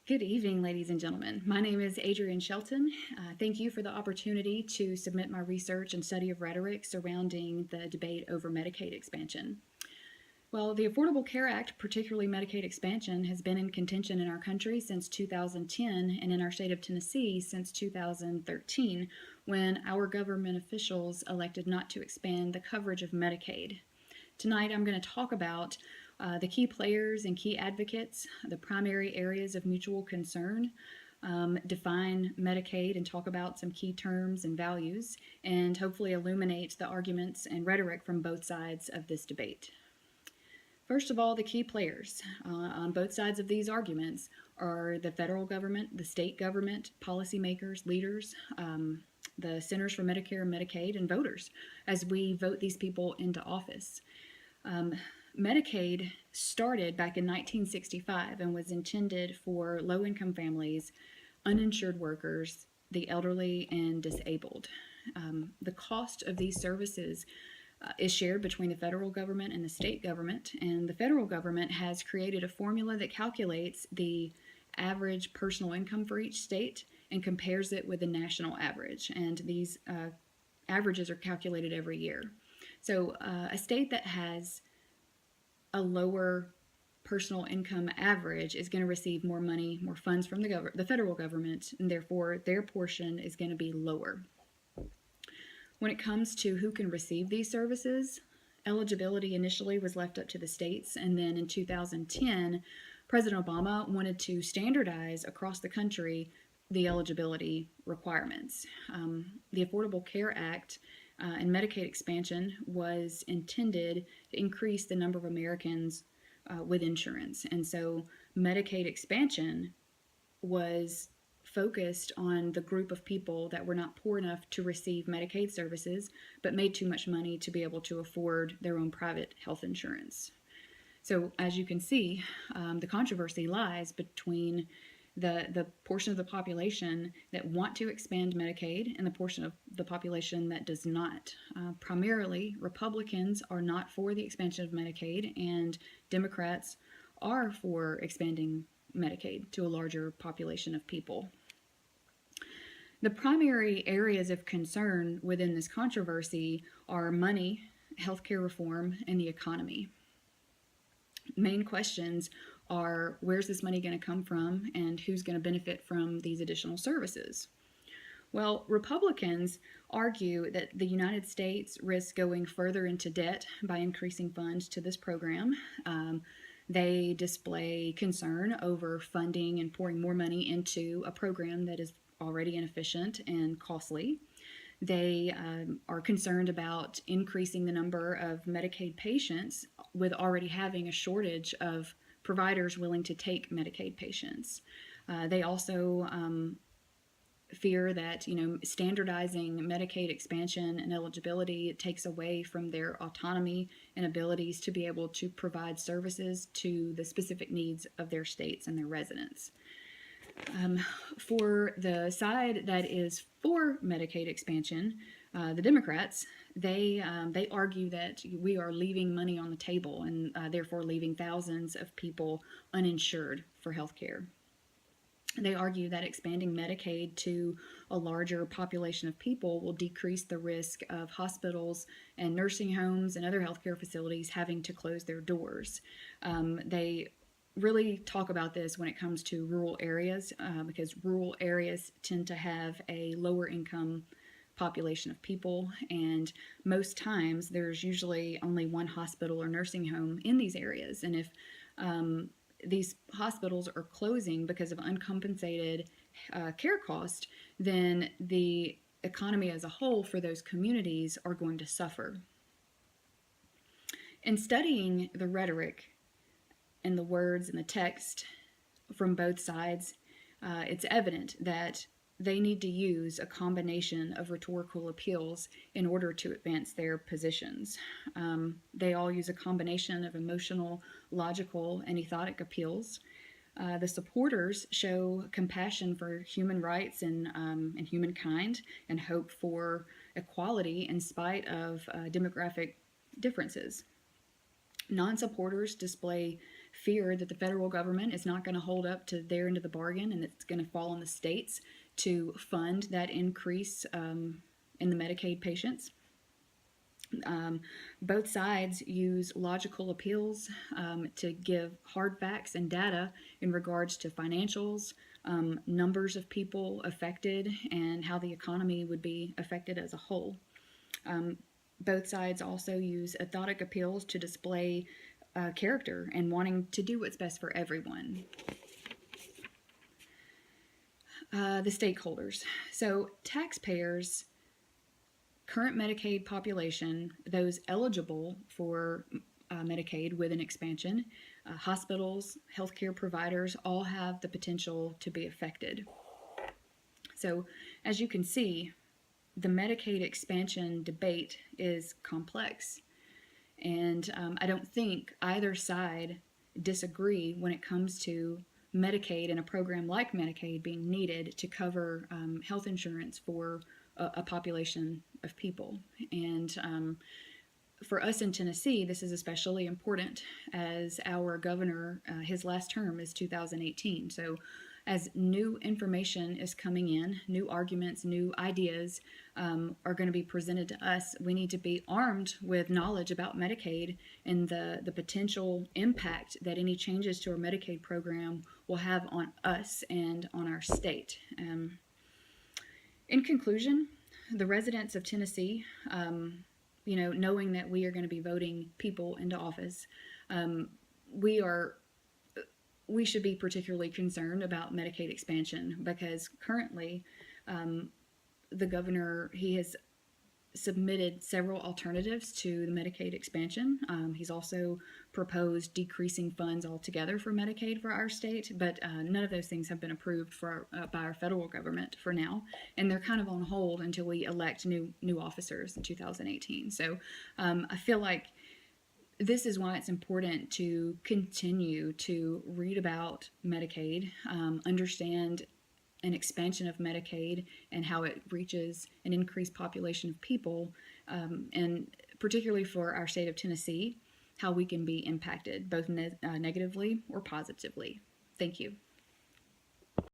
Good evening, ladies and gentlemen. My name is Adrienne Shelton. Thank you for the opportunity to submit my research and study of rhetoric surrounding the debate over Medicaid expansion. Well, the Affordable Care Act, particularly Medicaid expansion, has been in contention in our country since 2010 and in our state of Tennessee since 2013, when our government officials elected not to expand the coverage of Medicaid. Tonight I'm going to talk about the key players and key advocates, the primary areas of mutual concern, define Medicaid and talk about some key terms and values, and hopefully illuminate the arguments and rhetoric from both sides of this debate. First of all, the key players on both sides of these arguments are the federal government, the state government, policymakers, leaders, the Centers for Medicare and Medicaid, and voters as we vote these people into office. Medicaid started back in 1965 and was intended for low-income families, uninsured workers, the elderly, and disabled. The cost of these services is shared between the federal government and the state government, and the federal government has created a formula that calculates the average personal income for each state and compares it with the national average, and these averages are calculated every year. So a state that has a lower personal income average is going to receive more money, more funds from the federal government, and therefore their portion is going to be lower. When it comes to who can receive these services, eligibility initially was left up to the states, and then in 2010, President Obama wanted to standardize across the country the eligibility requirements. The Affordable Care Act and Medicaid expansion was intended to increase the number of Americans with insurance. And so Medicaid expansion was focused on the group of people that were not poor enough to receive Medicaid services, but made too much money to be able to afford their own private health insurance. So as you can see, the controversy lies between the portion of the population that want to expand Medicaid and the portion of the population that does not. Primarily, Republicans are not for the expansion of Medicaid, and Democrats are for expanding Medicaid to a larger population of people. The primary areas of concern within this controversy are money, healthcare reform, and the economy. Main questions are where's this money going to come from and who's going to benefit from these additional services? Well, Republicans argue that the United States risks going further into debt by increasing funds to this program. They display concern over funding and pouring more money into a program that is already inefficient and costly. They are concerned about increasing the number of Medicaid patients with already having a shortage of providers willing to take Medicaid patients. They also fear that standardizing Medicaid expansion and eligibility takes away from their autonomy and abilities to be able to provide services to the specific needs of their states and their residents. For the side that is for Medicaid expansion, the Democrats, they argue that we are leaving money on the table and therefore leaving thousands of people uninsured for health care. They argue that expanding Medicaid to a larger population of people will decrease the risk of hospitals and nursing homes and other healthcare facilities having to close their doors. They really talk about this when it comes to rural areas because rural areas tend to have a lower income population of people, and most times there's usually only one hospital or nursing home in these areas, and if these hospitals are closing because of uncompensated care cost, then the economy as a whole for those communities are going to suffer. In studying the rhetoric and the words and the text from both sides, it's evident that they need to use a combination of rhetorical appeals in order to advance their positions. They all use a combination of emotional, logical, and ethodic appeals. The supporters show compassion for human rights and humankind and hope for equality in spite of demographic differences. Non-supporters display fear that the federal government is not going to hold up to their end of the bargain, and it's going to fall on the states to fund that increase in the Medicaid patients. Both sides use logical appeals to give hard facts and data in regards to financials, numbers of people affected, and how the economy would be affected as a whole. Both sides also use orthotic appeals to display character and wanting to do what's best for everyone. The stakeholders. So taxpayers, current Medicaid population, those eligible for Medicaid with an expansion, hospitals, healthcare providers all have the potential to be affected. So as you can see, the Medicaid expansion debate is complex. And I don't think either side disagree when it comes to Medicaid and a program like Medicaid being needed to cover health insurance for a population of people. And for us in Tennessee, this is especially important as our governor, his last term is 2018. So as new information is coming in, new arguments, new ideas are going to be presented to us, we need to be armed with knowledge about Medicaid and the potential impact that any changes to our Medicaid program will have on us and on our state. In conclusion, the residents of Tennessee, knowing that we are going to be voting people into office, we should be particularly concerned about Medicaid expansion because currently the governor, he has submitted several alternatives to the Medicaid expansion. He's also proposed decreasing funds altogether for Medicaid for our state, but none of those things have been approved by our federal government for now, and they're kind of on hold until we elect new officers in 2018. So I feel like this is why it's important to continue to read about Medicaid, understand an expansion of Medicaid and how it reaches an increased population of people, and particularly for our state of Tennessee, how we can be impacted both negatively or positively. Thank you.